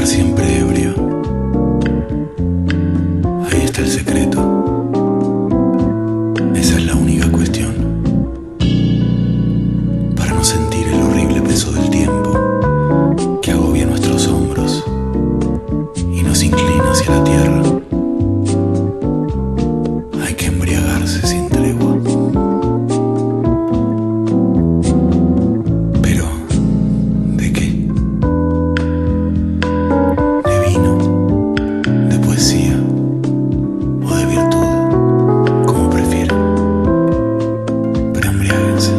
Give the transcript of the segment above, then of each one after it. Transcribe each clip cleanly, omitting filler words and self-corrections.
estar siempre ebrio. Ahí está el secreto. Esa es la única cuestión. Para no sentir el horrible peso del tiempo que agobia nuestros hombros y nos inclina hacia la tierra. Hay que embriagarse sin tregua. Pero, ¿de qué? ¿De vino? ¿De poesía? ¿O de virtud? Como prefieran. Pero embriáguense.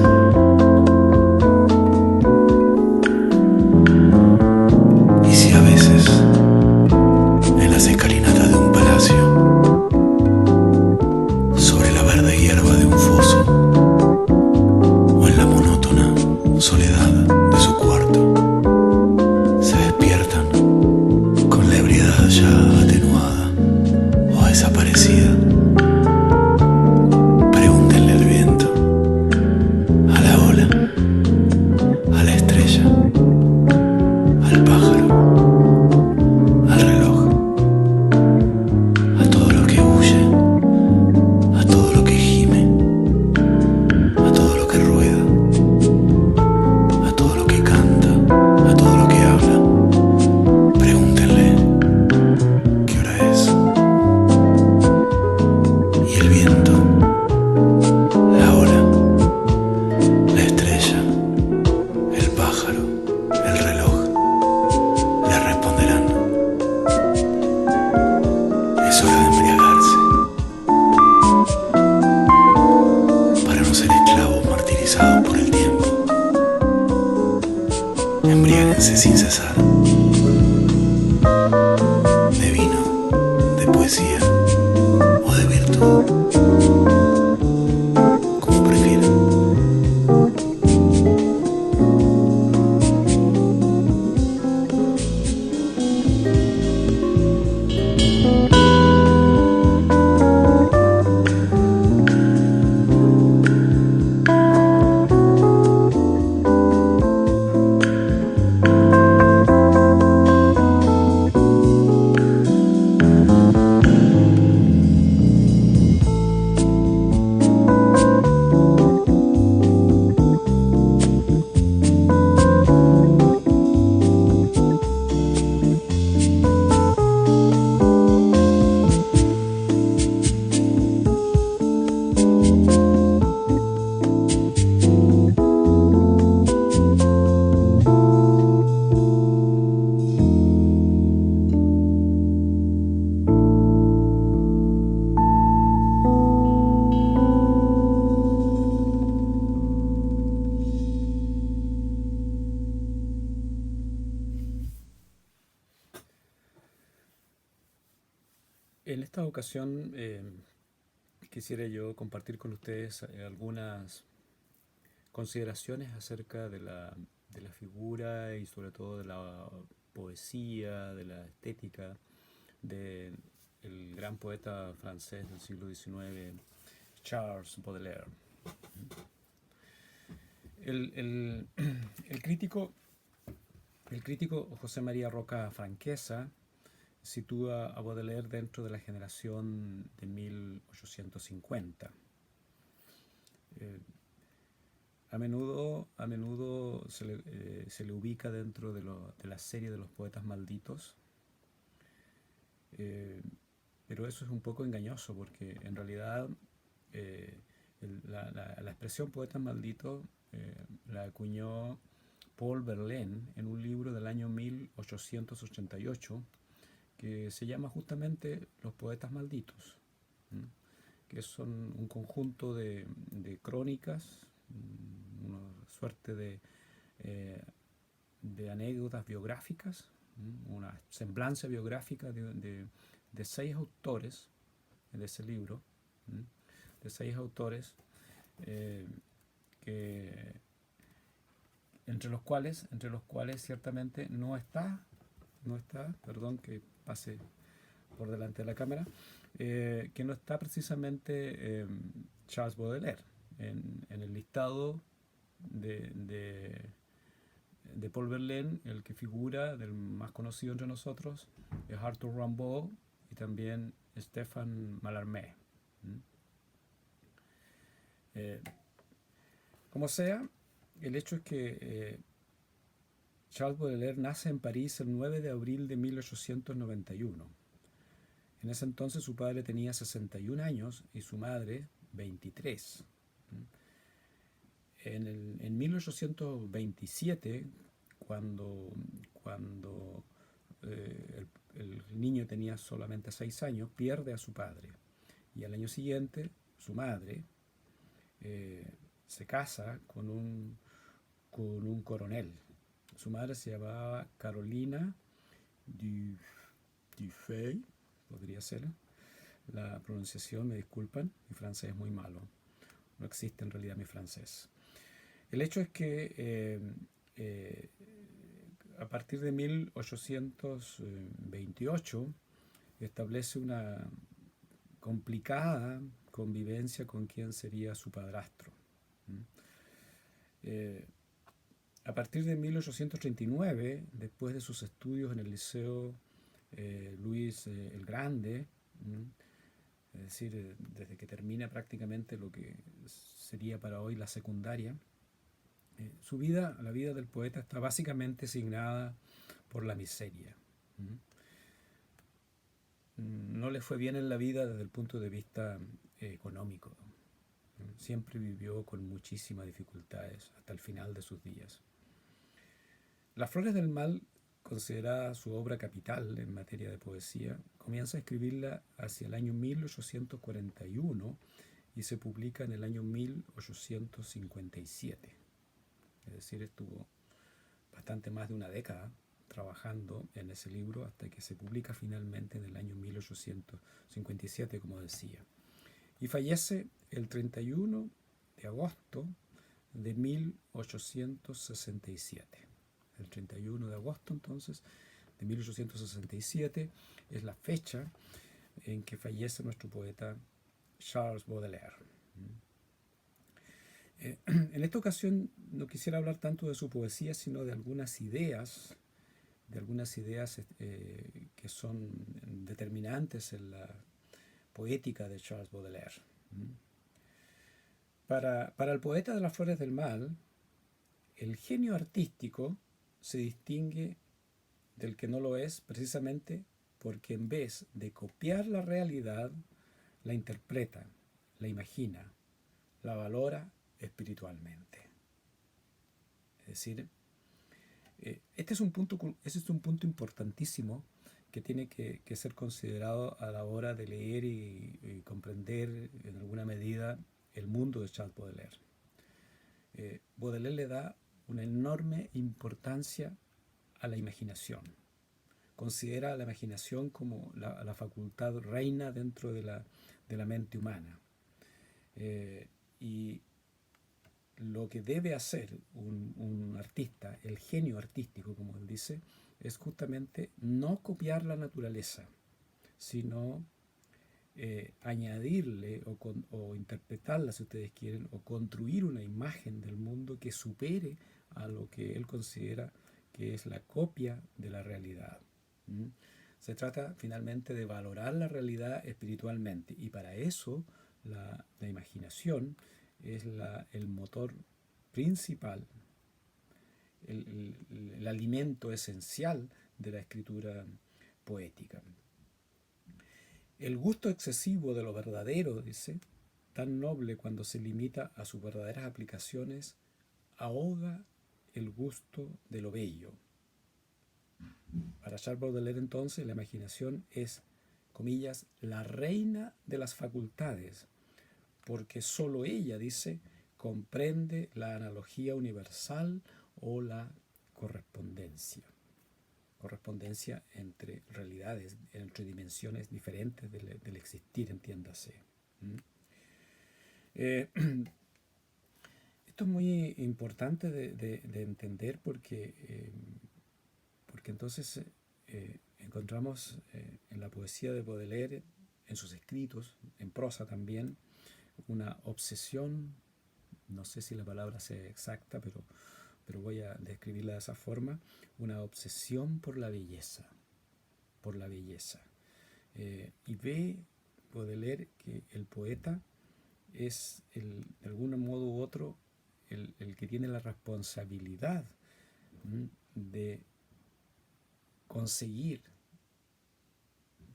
Y si a veces, en las escalinatas de un palacio, sobre la verde hierba de un foso, o en la monótona soledad de su cuarto, se despiertan con la ebriedad ya atenuada o desaparecida, pregúntenle al viento, a la ola, a la estrella, al pájaro, al reloj, a todo lo que huye, a todo lo que gime, a todo lo que rueda, a todo lo que canta, a todo lo que habla. Pregúntenle qué hora es. Y el viento, la ola, la estrella, el pájaro, el reloj, le responderán: es hora de embriagarse, para no ser esclavos martirizados por el tiempo. Embriáguense sin cesar, de vino, de poesía o de virtud, como prefieran. En esta ocasión quisiera yo compartir con ustedes algunas consideraciones acerca de la figura y sobre todo de la poesía, de la estética del gran poeta francés del siglo XIX, Charles Baudelaire. El, el- el crítico, el crítico José María Roca Franquesa sitúa a Baudelaire dentro de la generación de 1850. Eh, a menudo se le ubica dentro de la serie de los poetas malditos, eh, pero eso es un poco engañoso porque en realidad eh, la expresión poetas malditos la acuñó Paul Verlaine en un libro del año 1888 que se llama justamente Los poetas malditos, ¿m? Que son un conjunto de crónicas, una suerte eh, de anécdotas biográficas, una semblanza biográfica de seis autores de ese libro, de seis autores eh, que, entre los cuales ciertamente no está, perdón que pase por delante de la cámara, que no está precisamente Charles Baudelaire en el listado de, de, de Paul Verlaine, el que figura, del más conocido entre nosotros, es Arthur Rimbaud y también Stéphane Mallarmé. Como sea, el hecho es que Charles Baudelaire nace en París el 9 de abril de 1891. En ese entonces su padre tenía 61 años y su madre 23. En 1827, cuando el niño tenía solamente 6 años, pierde a su padre. Y al año siguiente, su madre se casa con un coronel. Su madre se llamaba Carolina Dufay, podría ser. La pronunciación, me disculpan, mi francés es muy malo. No existe en realidad mi francés. El hecho es que a partir de 1828 establece una complicada convivencia con quien sería su padrastro. A partir de 1839, después de sus estudios en el Liceo Luis el Grande, es decir, desde que termina prácticamente lo que sería para hoy la secundaria, su vida, la vida del poeta, está básicamente signada por la miseria. No le fue bien en la vida desde el punto de vista económico. Siempre vivió con muchísimas dificultades hasta el final de sus días. Las Flores del Mal, considerada su obra capital en materia de poesía, comienza a escribirla hacia el año 1841 y se publica en el año 1857. Es decir, estuvo bastante más de una década trabajando en ese libro hasta que se publica finalmente en el año 1857, como decía. Y fallece el 31 de agosto de 1867. El 31 de agosto, entonces, de 1867 es la fecha en que fallece nuestro poeta Charles Baudelaire. En esta ocasión no quisiera hablar tanto de su poesía, sino de algunas ideas que son determinantes en la poética de Charles Baudelaire. Para el poeta de las Flores del Mal, el genio artístico se distingue del que no lo es precisamente porque en vez de copiar la realidad, la interpreta, la imagina, la valora espiritualmente. Es decir, este es un punto importantísimo que tiene que ser considerado a la hora de leer y comprender en alguna medida el mundo de Charles Baudelaire. Baudelaire le da una enorme importancia a la imaginación. Considera a la imaginación como la facultad reina dentro de la mente humana. Y lo que debe hacer un artista, el genio artístico, como él dice, es justamente no copiar la naturaleza, sino añadirle o interpretarla, si ustedes quieren, o construir una imagen del mundo que supere a lo que él considera que es la copia de la realidad. Se trata finalmente de valorar la realidad espiritualmente, y para eso la imaginación es el motor principal, el alimento esencial de la escritura poética. El gusto excesivo de lo verdadero, dice, tan noble cuando se limita a sus verdaderas aplicaciones, ahoga el gusto de lo bello. Para Charles Baudelaire, entonces, la imaginación es, comillas, la reina de las facultades, porque sólo ella, dice, comprende la analogía universal o la correspondencia entre realidades, entre dimensiones diferentes del existir, entiéndase. Esto es muy importante de entender porque entonces encontramos en la poesía de Baudelaire, en sus escritos, en prosa también, una obsesión, no sé si la palabra sea exacta, pero pero voy a describirla de esa forma, una obsesión por la belleza, por la belleza. Y ve Baudelaire que el poeta es, de algún modo u otro, el que tiene la responsabilidad de conseguir,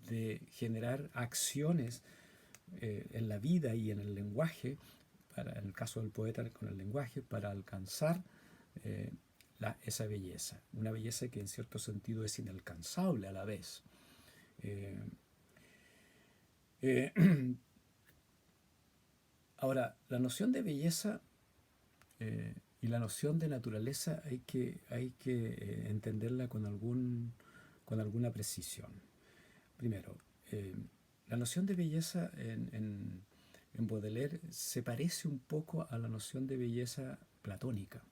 de generar acciones en la vida y en el lenguaje, en el caso del poeta con el lenguaje, para alcanzar esa belleza. Una belleza que en cierto sentido es inalcanzable a la vez. Ahora, la noción de belleza y la noción de naturaleza hay que entenderla con alguna precisión. Primero, la noción de belleza en Baudelaire se parece un poco a la noción de belleza platónica.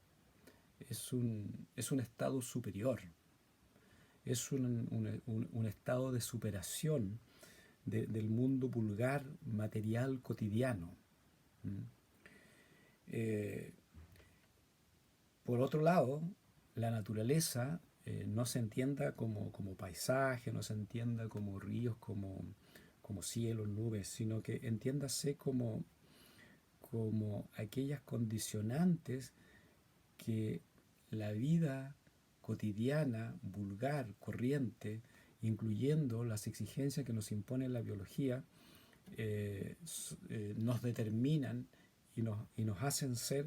Es un estado superior, es un estado de superación del mundo vulgar, material, cotidiano. Por otro lado, la naturaleza no se entienda como paisaje, no se entienda como ríos, como cielos, nubes, sino que entiéndase como aquellas condicionantes que la vida cotidiana, vulgar, corriente, incluyendo las exigencias que nos impone la biología, nos determinan y nos hacen ser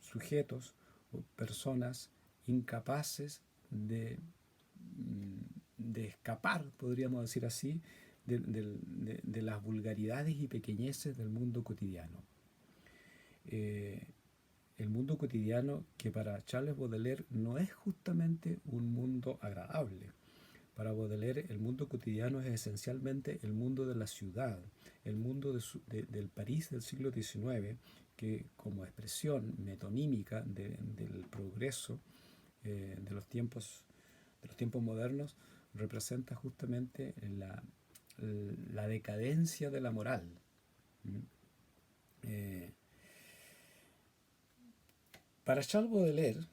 sujetos o personas incapaces de escapar, podríamos decir así, de las vulgaridades y pequeñeces del mundo cotidiano. El mundo cotidiano que para Charles Baudelaire no es justamente un mundo agradable. Para Baudelaire el mundo cotidiano es esencialmente el mundo de la ciudad, el mundo del París del siglo XIX, que como expresión metonímica del progreso de los tiempos modernos representa justamente la decadencia de la moral. Para Charles Baudelaire,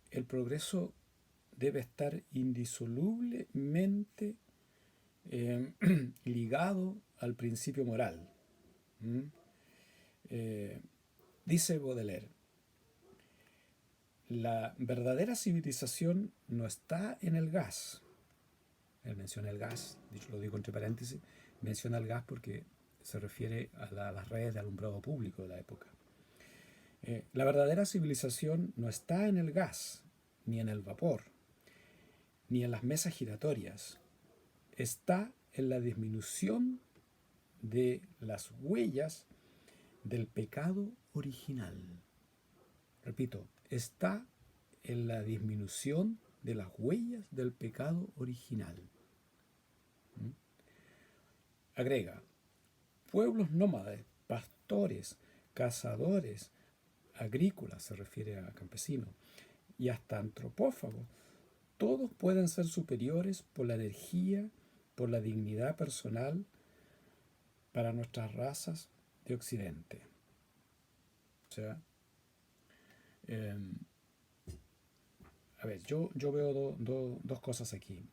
el progreso debe estar indisolublemente ligado al principio moral. Dice Baudelaire, la verdadera civilización no está en el gas. Él menciona el gas, lo digo entre paréntesis, menciona el gas porque se refiere a las redes de alumbrado público de la época. La verdadera civilización no está en el gas, ni en el vapor, ni en las mesas giratorias. Está en la disminución de las huellas del pecado original. Repito, está en la disminución de las huellas del pecado original. Agrega, pueblos nómades, pastores, cazadores, agrícolas, se refiere a campesinos, y hasta antropófagos, todos pueden ser superiores por la energía, por la dignidad personal para nuestras razas de Occidente. O sea, a ver, yo veo dos cosas aquí.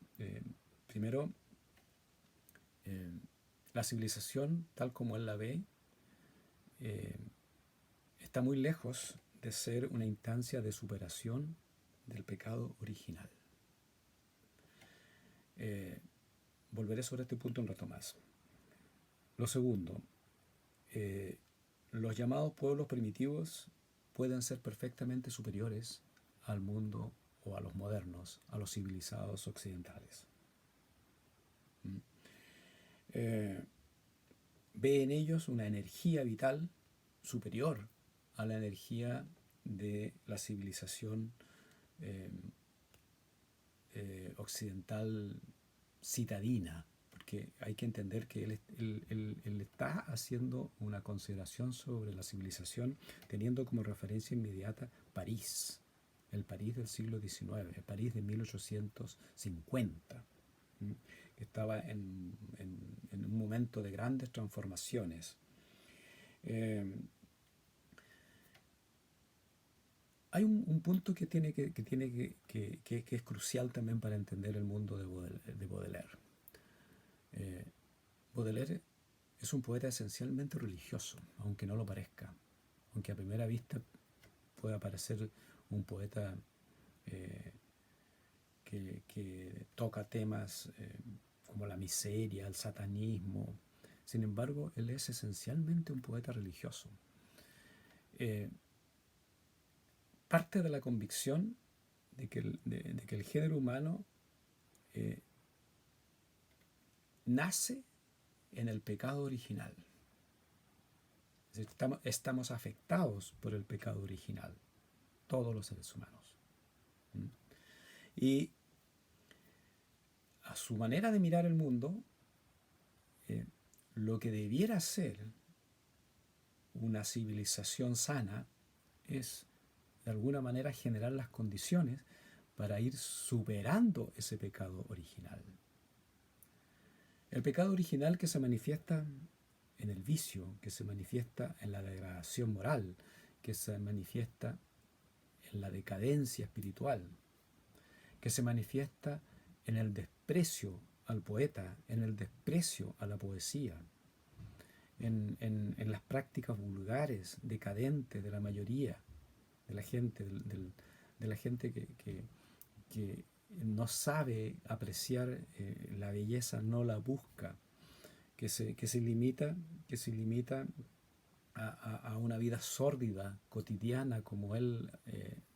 Primero, la civilización, tal como él la ve, está muy lejos de ser una instancia de superación del pecado original. Volveré sobre este punto un rato más. Lo segundo, los llamados pueblos primitivos pueden ser perfectamente superiores al mundo o a los modernos, a los civilizados occidentales. Ve en ellos una energía vital superior a la energía de la civilización occidental citadina, porque hay que entender que él está haciendo una consideración sobre la civilización teniendo como referencia inmediata París, el París del siglo XIX, el París de 1850, que estaba en un momento de grandes transformaciones. Hay un punto que es crucial también para entender el mundo de Baudelaire. Eh, Baudelaire es un poeta esencialmente religioso, aunque no lo parezca, aunque a primera vista pueda parecer un poeta eh, que toca temas como la miseria, el satanismo. Sin embargo, él es esencialmente un poeta religioso. Eh, Parte de la convicción de que el género humano eh, nace en el pecado original. Es decir, estamos afectados por el pecado original, todos los seres humanos. ¿Mm? Y a su manera de mirar el mundo, lo que debiera ser una civilización sana es, de alguna manera, generar las condiciones para ir superando ese pecado original. El pecado original que se manifiesta en el vicio, que se manifiesta en la degradación moral, que se manifiesta en la decadencia espiritual, que se manifiesta en el desprecio al poeta, en el desprecio a la poesía, en las prácticas vulgares, decadentes de la mayoría de la gente, de la gente que no sabe apreciar la belleza, no la busca, que se limita a una vida sórdida, cotidiana, como él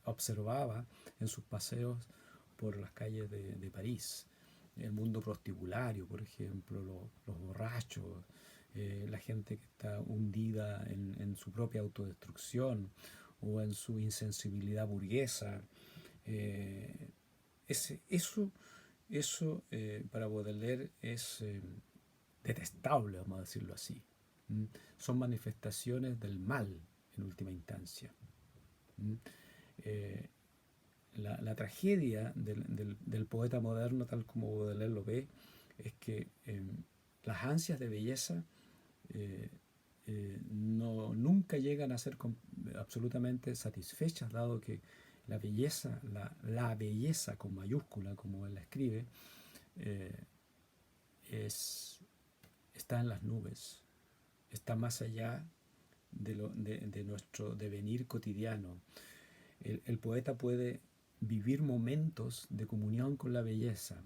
observaba en sus paseos por las calles de París. El mundo prostibulario, por ejemplo, los borrachos, la gente que está hundida en su propia autodestrucción o en su insensibilidad burguesa. Eso para Baudelaire es detestable, vamos a decirlo así. Son manifestaciones del mal en última instancia. La tragedia del poeta moderno, tal como Baudelaire lo ve, es que las ansias de belleza nunca llegan a ser absolutamente satisfechas, dado que la belleza, la belleza con mayúscula, como él la escribe, está en las nubes, está más allá de nuestro devenir cotidiano. El poeta puede vivir momentos de comunión con la belleza,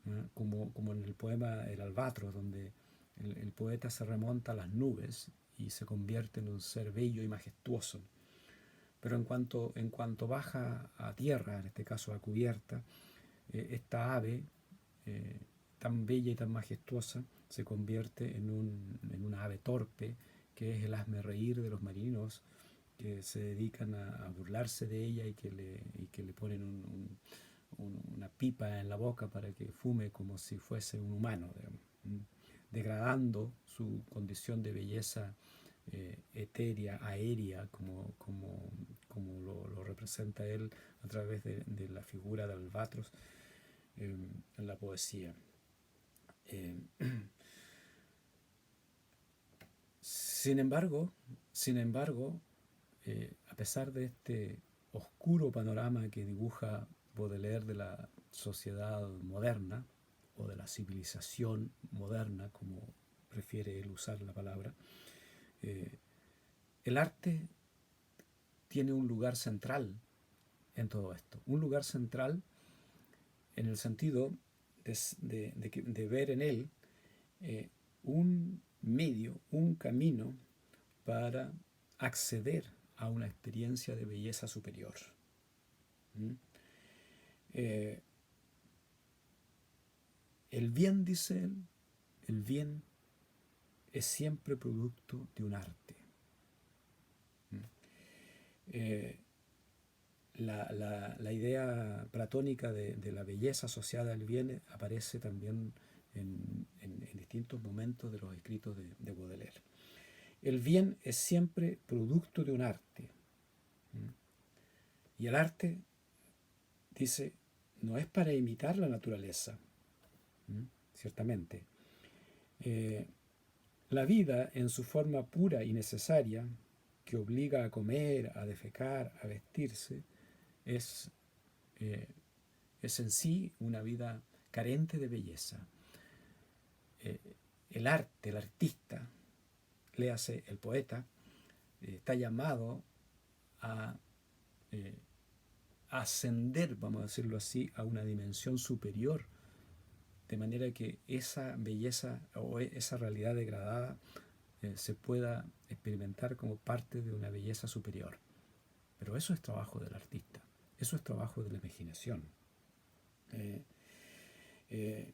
¿no? Como en el poema El Albatros, donde el poeta se remonta a las nubes y se convierte en un ser bello y majestuoso. Pero en cuanto baja a tierra, en este caso a cubierta, esta ave tan bella y tan majestuosa se convierte en una ave torpe, que es el hazmerreír de los marinos, que se dedican a burlarse de ella y que le ponen una pipa en la boca para que fume como si fuese un humano, digamos, degradando su condición de belleza etérea, aérea, como lo representa él a través de la figura de Albatros en la poesía. Sin embargo, a pesar de este oscuro panorama que dibuja Baudelaire de la sociedad moderna, o de la civilización moderna, como prefiere él usar la palabra, el arte tiene un lugar central en todo esto. Un lugar central en el sentido de ver en él un medio, un camino para acceder a una experiencia de belleza superior. El bien, dice él, el bien es siempre producto de un arte. La idea platónica de la belleza asociada al bien aparece también en distintos momentos de los escritos de Baudelaire. El bien es siempre producto de un arte. Y el arte, dice, no es para imitar la naturaleza, ciertamente. La vida en su forma pura y necesaria que obliga a comer, a defecar, a vestirse, es, eh, es en sí una vida carente de belleza. Eh, el arte, el artista, léase el poeta, está llamado a eh, ascender, vamos a decirlo así, a una dimensión superior, de manera que esa belleza o esa realidad degradada se pueda experimentar como parte de una belleza superior. Pero eso es trabajo del artista, eso es trabajo de la imaginación. Eh, eh,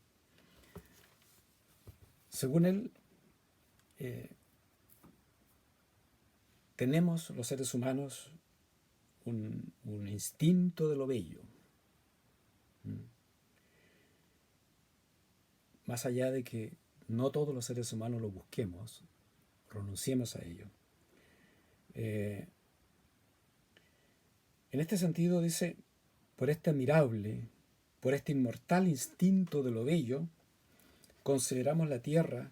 según él, eh, tenemos los seres humanos un instinto de lo bello. Más allá de que no todos los seres humanos lo busquemos, renunciemos a ello. En este sentido dice, por este admirable, por este inmortal instinto de lo bello, consideramos la tierra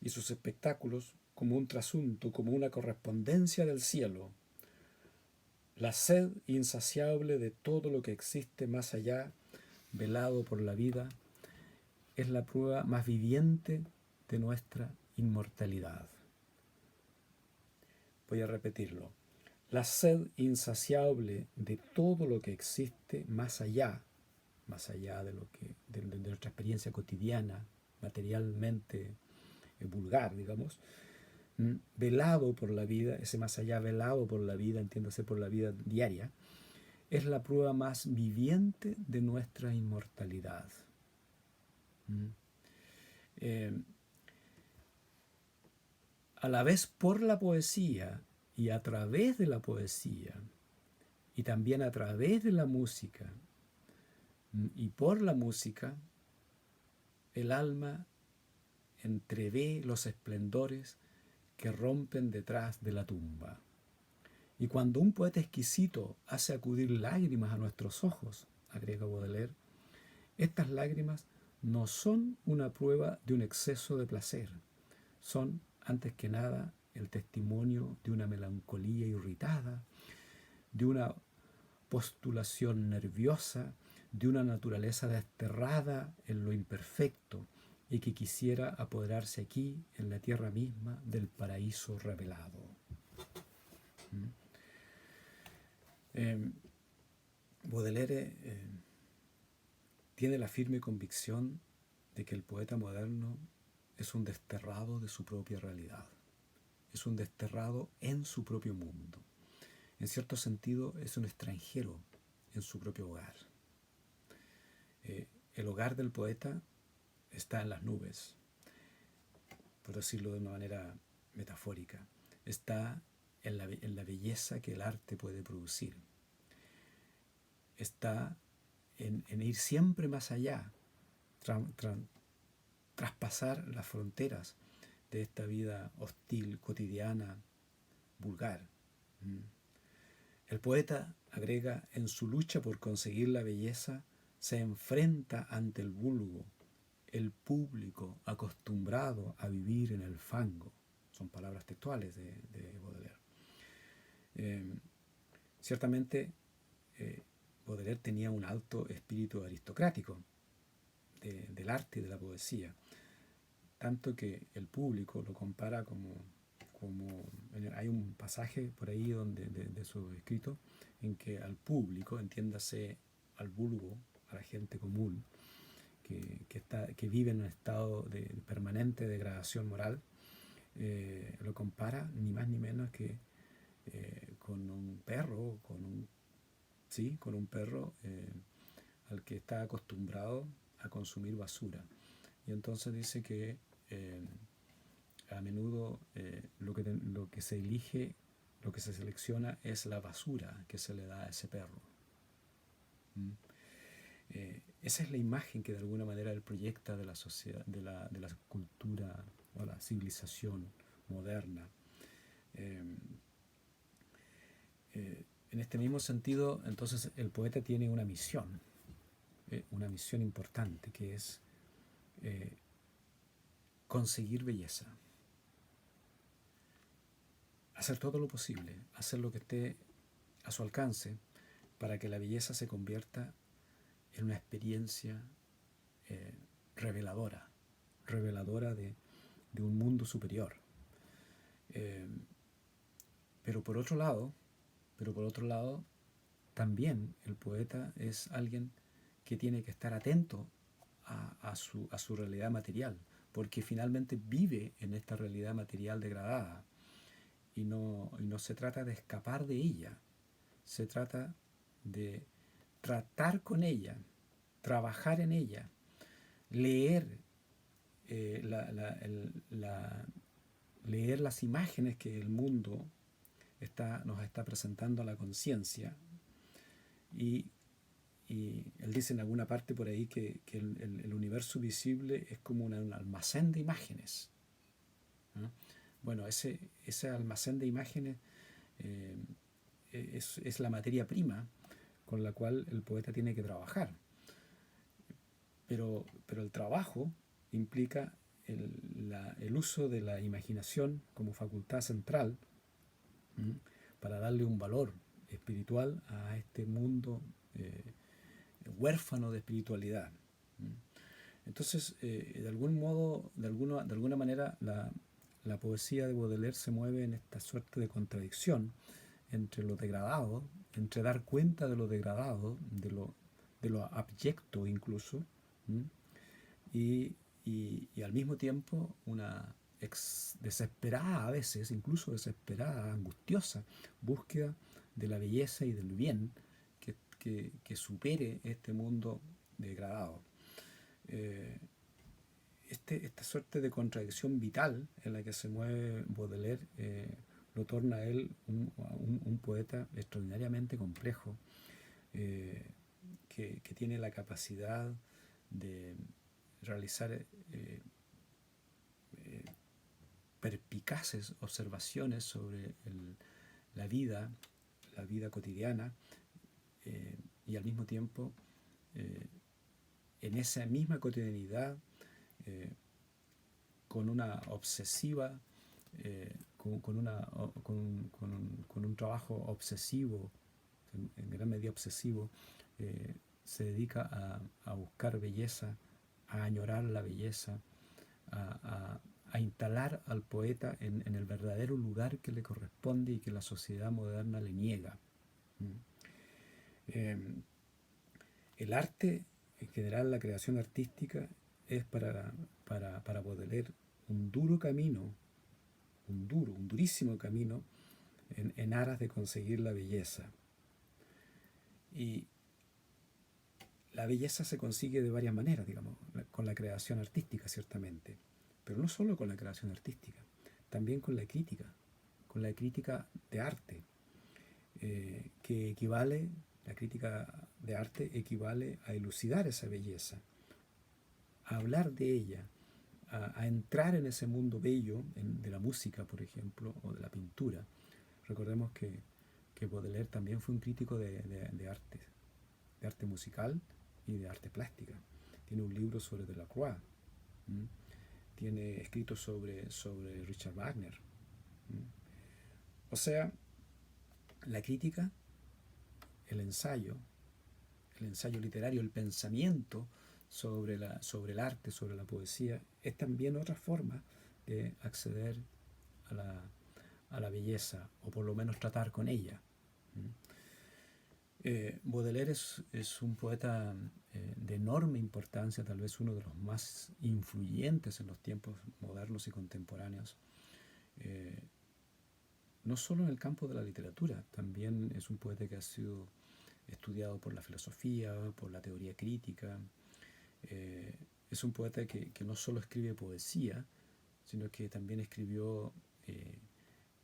y sus espectáculos como un trasunto, como una correspondencia del cielo, la sed insaciable de todo lo que existe más allá, velado por la vida, es la prueba más viviente de nuestra inmortalidad. Voy a repetirlo. La sed insaciable de todo lo que existe más allá de lo que de nuestra experiencia cotidiana, materialmente vulgar, digamos, velado por la vida, ese más allá velado por la vida, entiéndase por la vida diaria, es la prueba más viviente de nuestra inmortalidad. A la vez por la poesía y a través de la poesía y también a través de la música y por la música, el alma entrevé los esplendores que rompen detrás de la tumba. Y cuando un poeta exquisito hace acudir lágrimas a nuestros ojos, agrega Baudelaire, estas lágrimas no son una prueba de un exceso de placer, son, antes que nada, el testimonio de una melancolía irritada, de una postulación nerviosa, de una naturaleza desterrada en lo imperfecto y que quisiera apoderarse aquí, en la tierra misma, del paraíso revelado. Baudelaire tiene la firme convicción de que el poeta moderno es un desterrado de su propia realidad, es un desterrado en su propio mundo. En cierto sentido, es un extranjero en su propio hogar. El hogar del poeta está en las nubes, por decirlo de una manera metafórica. Está en la belleza que el arte puede producir. Está en ir siempre más allá, traspasar las fronteras de esta vida hostil, cotidiana, vulgar. El poeta, agrega, en su lucha por conseguir la belleza, se enfrenta ante el vulgo, el público acostumbrado a vivir en el fango. Son palabras textuales de Baudelaire. Ciertamente, Baudelaire tenía un alto espíritu aristocrático del arte y de la poesía, tanto que el público lo compara como hay un pasaje por ahí de su escrito en que al público, entiéndase al vulgo, a la gente común, que vive en un estado de permanente degradación moral, lo compara ni más ni menos que con un perro, con un perro al que está acostumbrado a consumir basura. Y entonces dice que a menudo lo que se elige, lo que se selecciona es la basura que se le da a ese perro. Esa es la imagen que de alguna manera él proyecta de la sociedad, de la cultura o la civilización moderna. En este mismo sentido, entonces, el poeta tiene una misión importante, que es conseguir belleza. hacer todo lo posible, hacer lo que esté a su alcance para que la belleza se convierta en una experiencia eh, reveladora, reveladora de un mundo superior. Eh, pero por otro lado, también el poeta es alguien que tiene que estar atento a su realidad material, porque finalmente vive en esta realidad material degradada y no se trata de escapar de ella, se trata de tratar con ella, trabajar en ella, leer, eh, la- la- el- la- leer las imágenes que el mundo nos está presentando a la conciencia. Y, y él dice en alguna parte por ahí que el universo visible es como un almacén de imágenes, ¿no? Bueno, ese almacén de imágenes eh, es la materia prima con la cual el poeta tiene que trabajar. Pero el trabajo implica el uso de la imaginación como facultad central, ¿m? Para darle un valor espiritual a este mundo huérfano de espiritualidad. ¿M? Entonces, de algún modo, de alguna manera, la poesía de Baudelaire se mueve en esta suerte de contradicción entre lo degradado, entre dar cuenta de lo degradado, de lo abyecto incluso, ¿m? y, y al mismo tiempo una desesperada, a veces, incluso desesperada, angustiosa búsqueda de la belleza y del bien que supere este mundo degradado. Eh, esta suerte de contradicción vital en la que se mueve Baudelaire lo torna a él un poeta extraordinariamente complejo, que tiene la capacidad de realizar perpicaces observaciones sobre la vida, la vida cotidiana, y al mismo tiempo eh, en esa misma cotidianidad eh, con una obsesiva, con un trabajo obsesivo, en gran medida obsesivo, se dedica a buscar belleza, a añorar la belleza, a instalar al poeta en el verdadero lugar que le corresponde y que la sociedad moderna le niega. Eh, el arte, en general la creación artística, es para Baudelaire un duro camino, un durísimo camino en aras de conseguir la belleza. Y la belleza se consigue de varias maneras, digamos, con la creación artística, ciertamente, pero no solo con la creación artística, también con la crítica de arte, que equivale, la crítica de arte equivale a elucidar esa belleza, a hablar de ella, a entrar en ese mundo bello de la música, por ejemplo, o de la pintura. Recordemos que Baudelaire también fue un crítico de arte musical y de arte plástica. Tiene un libro sobre Delacroix, ¿m? Tiene escritos sobre Richard Wagner. ¿M? O sea, la crítica, el ensayo literario, el pensamiento sobre el arte, sobre la poesía, es también otra forma de acceder a a la belleza, o por lo menos tratar con ella. Baudelaire es un poeta de enorme importancia, tal vez uno de los más influyentes en los tiempos modernos y contemporáneos, eh, no solo en el campo de la literatura, también es un poeta que ha sido estudiado por la filosofía, por la teoría crítica. Es un poeta que no solo escribe poesía, sino que también escribió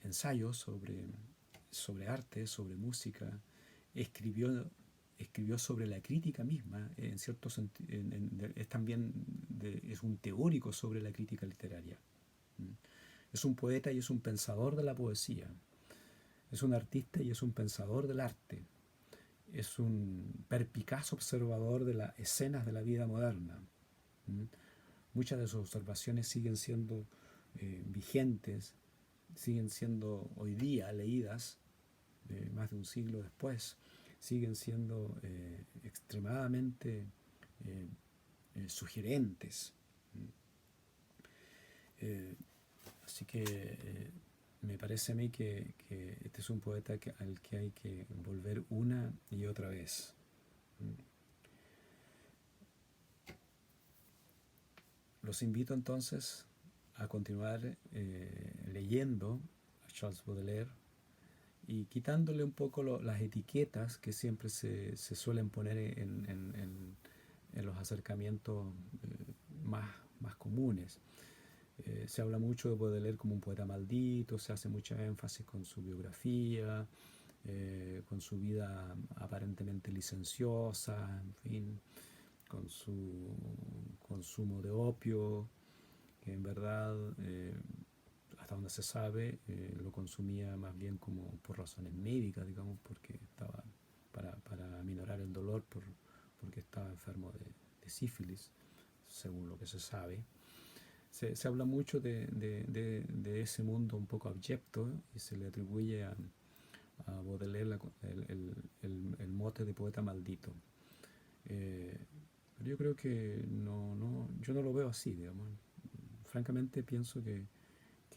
ensayos sobre arte, sobre música, escribió sobre la crítica misma, en cierto sentido, es también es un teórico sobre la crítica literaria. Es un poeta y es un pensador de la poesía, es un artista y es un pensador del arte, es un perpicaz observador de las escenas de la vida moderna. Muchas de sus observaciones siguen siendo vigentes siguen siendo hoy día leídas, más de un siglo después, siguen siendo extremadamente sugerentes. Eh, Así que me parece a mí que este es un poeta al que hay que volver una y otra vez. Los invito entonces a continuar leyendo a Charles Baudelaire y quitándole un poco las etiquetas que siempre se suelen poner en los acercamientos más comunes. Se habla mucho de Baudelaire como un poeta maldito, se hace mucha énfasis con su biografía, con su vida aparentemente licenciosa, en fin, con su consumo de opio, que en verdad, hasta donde se sabe, lo consumía más bien como por razones médicas, digamos, porque estaba para aminorar el dolor porque estaba enfermo de sífilis, según lo que se sabe. Se habla mucho de ese mundo un poco abyecto y se le atribuye a Baudelaire el mote de poeta maldito. Pero yo creo que yo no lo veo así, digamos. Francamente pienso que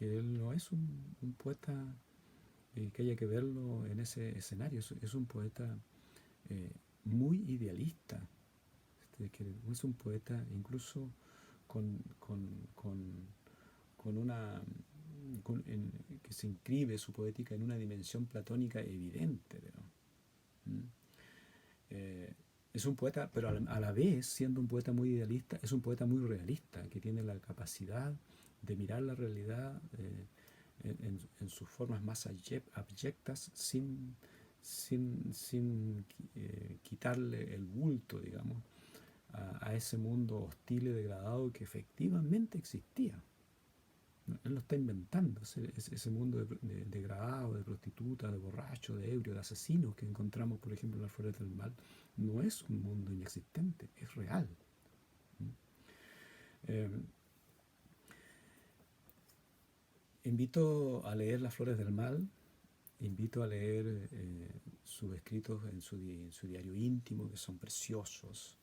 él no es un poeta que haya que verlo en ese escenario. Es un poeta muy idealista. Que es un poeta incluso con, con, con, con una que se inscribe su poética en una dimensión platónica evidente, ¿no? Es un poeta, pero a la vez, siendo un poeta muy idealista, es un poeta muy realista, que tiene la capacidad de mirar la realidad en sus formas más abyectas sin quitarle el bulto, digamos, a ese mundo hostil y degradado que efectivamente existía. Él lo está inventando, ese mundo de degradado, de prostitutas, de borrachos, de ebrios, de asesinos que encontramos, por ejemplo, en las flores del mal, no es un mundo inexistente, es real. Invito a leer Las Flores del Mal, invito a leer sus escritos en su diario íntimo, que son preciosos.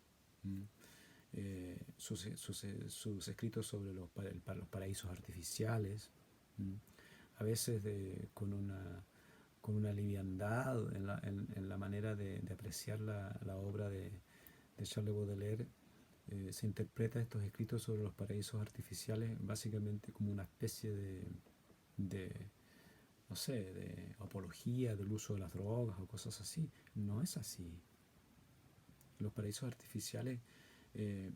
Sus escritos sobre los paraísos artificiales, a veces con una liviandad en la manera de apreciar la obra de Charles Baudelaire. Se interpreta estos escritos sobre los paraísos artificiales básicamente como una especie de no sé, de apología del uso de las drogas o cosas así. No es así. Los paraísos artificiales eh,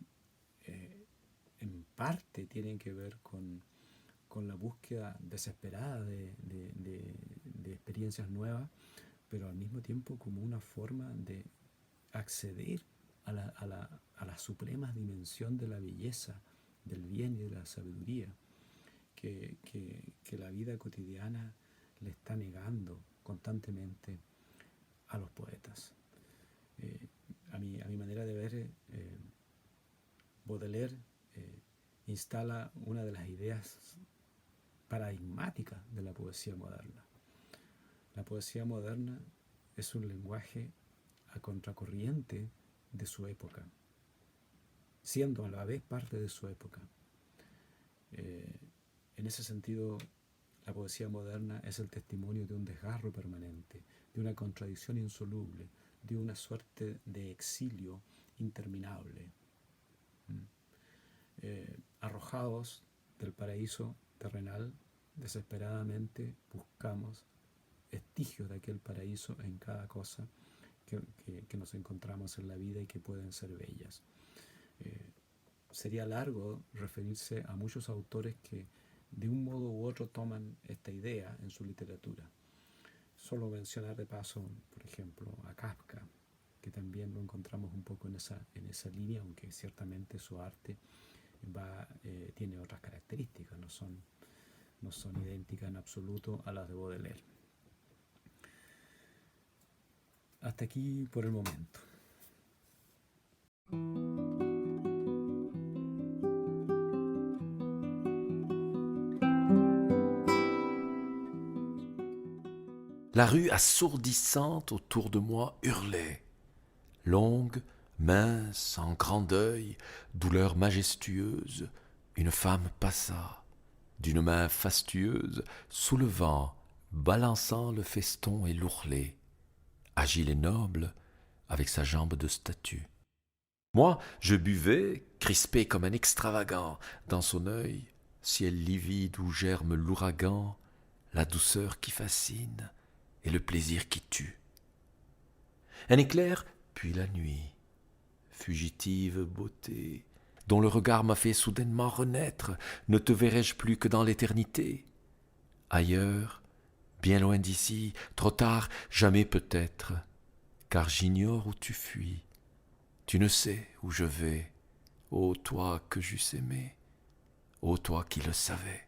en parte tienen que ver con la búsqueda desesperada de experiencias nuevas, pero al mismo tiempo como una forma de acceder a la suprema dimensión de la belleza, del bien y de la sabiduría que la vida cotidiana le está negando constantemente a los poetas. A mi manera de ver, Baudelaire instala una de las ideas paradigmáticas de la poesía moderna. La poesía moderna es un lenguaje a contracorriente de su época, siendo a la vez parte de su época. En ese sentido, la poesía moderna es el testimonio de un desgarro permanente, de una contradicción insoluble, de una suerte de exilio interminable. Arrojados del paraíso terrenal, desesperadamente buscamos vestigios de aquel paraíso en cada cosa que nos encontramos en la vida y que pueden ser bellas. Sería largo referirse a muchos autores que de un modo u otro toman esta idea en su literatura. Solo mencionar de paso, por ejemplo, a Kafka, que también lo encontramos un poco en esa línea, aunque ciertamente su arte tiene otras características, no son idénticas en absoluto a las de Baudelaire. Hasta aquí por el momento. La rue assourdissante autour de moi hurlait. Longue, mince, en grand deuil, douleur majestueuse, une femme passa, d'une main fastueuse, soulevant, balançant le feston et l'ourlet, agile et noble, avec sa jambe de statue. Moi, je buvais, crispé comme un extravagant, dans son œil, ciel livide où germe l'ouragan, la douceur qui fascine et le plaisir qui tue. Un éclair, puis la nuit, fugitive beauté, dont le regard m'a fait soudainement renaître, ne te verrai-je plus que dans l'éternité? Ailleurs, bien loin d'ici, trop tard, jamais peut-être, car j'ignore où tu fuis. Tu ne sais où je vais, ô toi que j'eusse aimé, ô toi qui le savais.